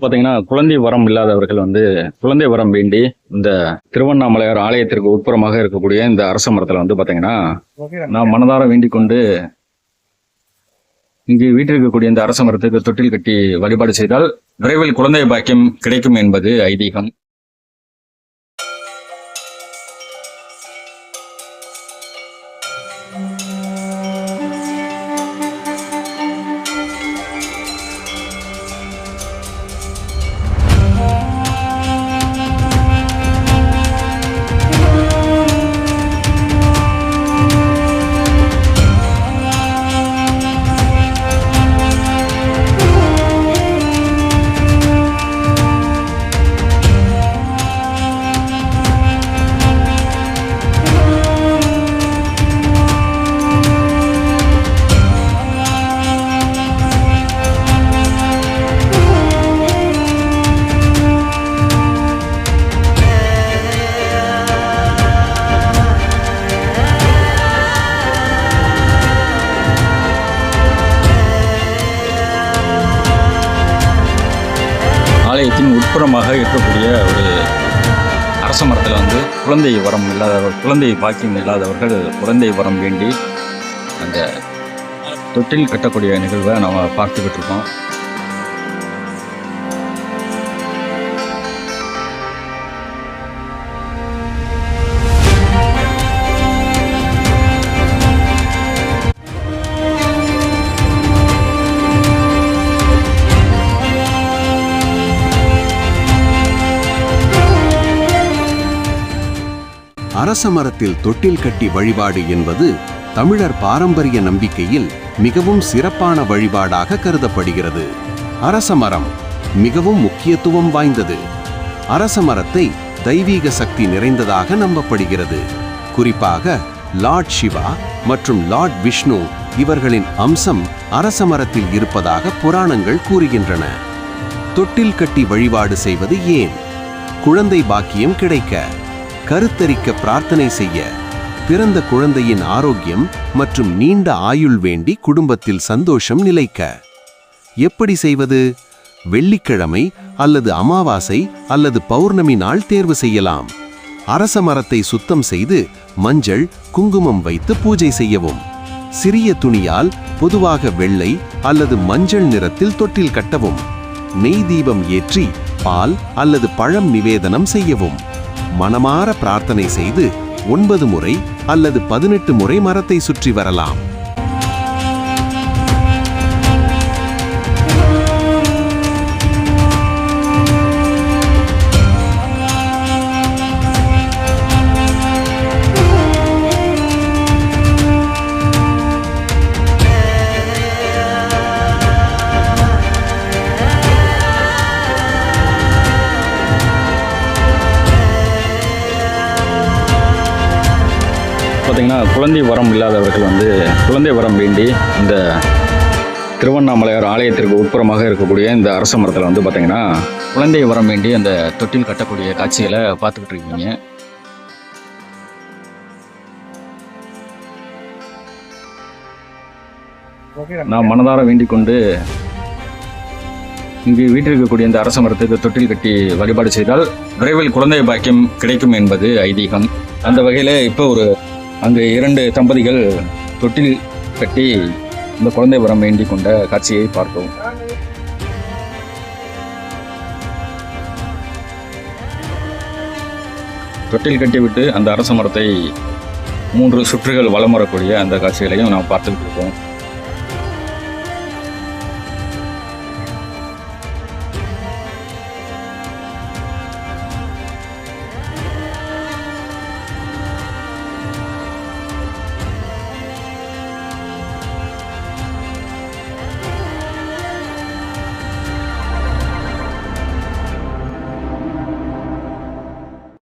பார்த்தீங்கன்னா, குழந்தை வரம் இல்லாதவர்கள் குழந்தை வரம் வேண்டி இந்த திருவண்ணாமலையார் ஆலயத்திற்கு உட்புறமாக இருக்கக்கூடிய இந்த அரச மரத்துல பார்த்தீங்கன்னா, நான் மனதார வேண்டிக் கொண்டு இங்கு வீட்டில் இருக்கக்கூடிய இந்த அரச மரத்துக்கு தொட்டில் கட்டி வழிபாடு செய்தால் விரைவில் குழந்தை பாக்கியம் கிடைக்கும் என்பது ஐதீகம். ஆலயத்தின் உட்புறமாக இருக்கக்கூடிய ஒரு அரச மரத்தில் குழந்தை வரம் இல்லாதவர், குழந்தை பாக்கியம் இல்லாதவர்கள் குழந்தை வரம் வேண்டி அந்த தொட்டில் கட்டக்கூடிய நிகழ்வை நம்ம பார்த்துக்கிட்டு இருக்கோம். அரச மரத்தில் தொட்டில் கட்டி வழிபாடு என்பது தமிழர் பாரம்பரிய நம்பிக்கையில் மிகவும் சிறப்பான வழிபாடாக கருதப்படுகிறது. அரச மரம் மிகவும் முக்கியத்துவம் வாய்ந்தது. அரச மரத்தை தெய்வீக சக்தி நிறைந்ததாக நம்பப்படுகிறது. குறிப்பாக லார்ட் சிவா மற்றும் லார்ட் விஷ்ணு இவர்களின் அம்சம் அரச மரத்தில் இருப்பதாக புராணங்கள் கூறுகின்றன. தொட்டில் கட்டி வழிபாடு செய்வது ஏன்? குழந்தை பாக்கியம் கிடைக்க, கருத்தரிக்க பிரார்த்தனை செய்ய, பிறந்த குழந்தையின் ஆரோக்கியம் மற்றும் நீண்ட ஆயுள் வேண்டி குடும்பத்தில் சந்தோஷம் நிலைக்க. எப்படி செய்வது? வெள்ளிக்கிழமை அல்லது அமாவாசை அல்லது பௌர்ணமி நாள் தேர்வு செய்யலாம். அரச மரத்தை சுத்தம் செய்து மஞ்சள், குங்குமம் வைத்து பூஜை செய்யவும். சிறிய துணியால், பொதுவாக வெள்ளை அல்லது மஞ்சள் நிறத்தில் தொட்டில் கட்டவும். நெய் தீபம் ஏற்றி பால் அல்லது பழம் நிவேதனம் செய்யவும். மனமார பிரார்த்தனை செய்து 9 முறை அல்லது 18 முறை மரத்தை சுற்றி வரலாம். பார்த்தீங்கன்னா, குழந்தை வரம் இல்லாதவர்கள் குழந்தை வரம் வேண்டி இந்த திருவண்ணாமலையார் ஆலயத்திற்கு உட்புறமாக இருக்கக்கூடிய இந்த அரச மரத்தில் பார்த்தீங்கன்னா, குழந்தை வரம் வேண்டி அந்த தொட்டில் கட்டக்கூடிய காட்சிகளை பார்த்துக்கிட்டு இருக்கீங்க. நான் மனதார வேண்டிக் கொண்டு இங்கு வீட்டில் இருக்கக்கூடிய இந்த அரச மரத்துக்கு தொட்டில் கட்டி வழிபாடு செய்தால் விரைவில் குழந்தை பாக்கியம் கிடைக்கும் என்பது ஐதீகம். அந்த வகையில் இப்போ அங்கு 2 தம்பதிகள் தொட்டில் கட்டி இந்த குழந்தை வரம் வேண்டிக் கொண்ட காட்சியை பார்த்தோம். தொட்டில் கட்டிவிட்டு அந்த அரச மரத்தை 3 சுற்றுகள் வலம் வரக்கூடிய அந்த காட்சிகளையும் நாம் பார்த்துக்கிட்டு இருக்கோம்.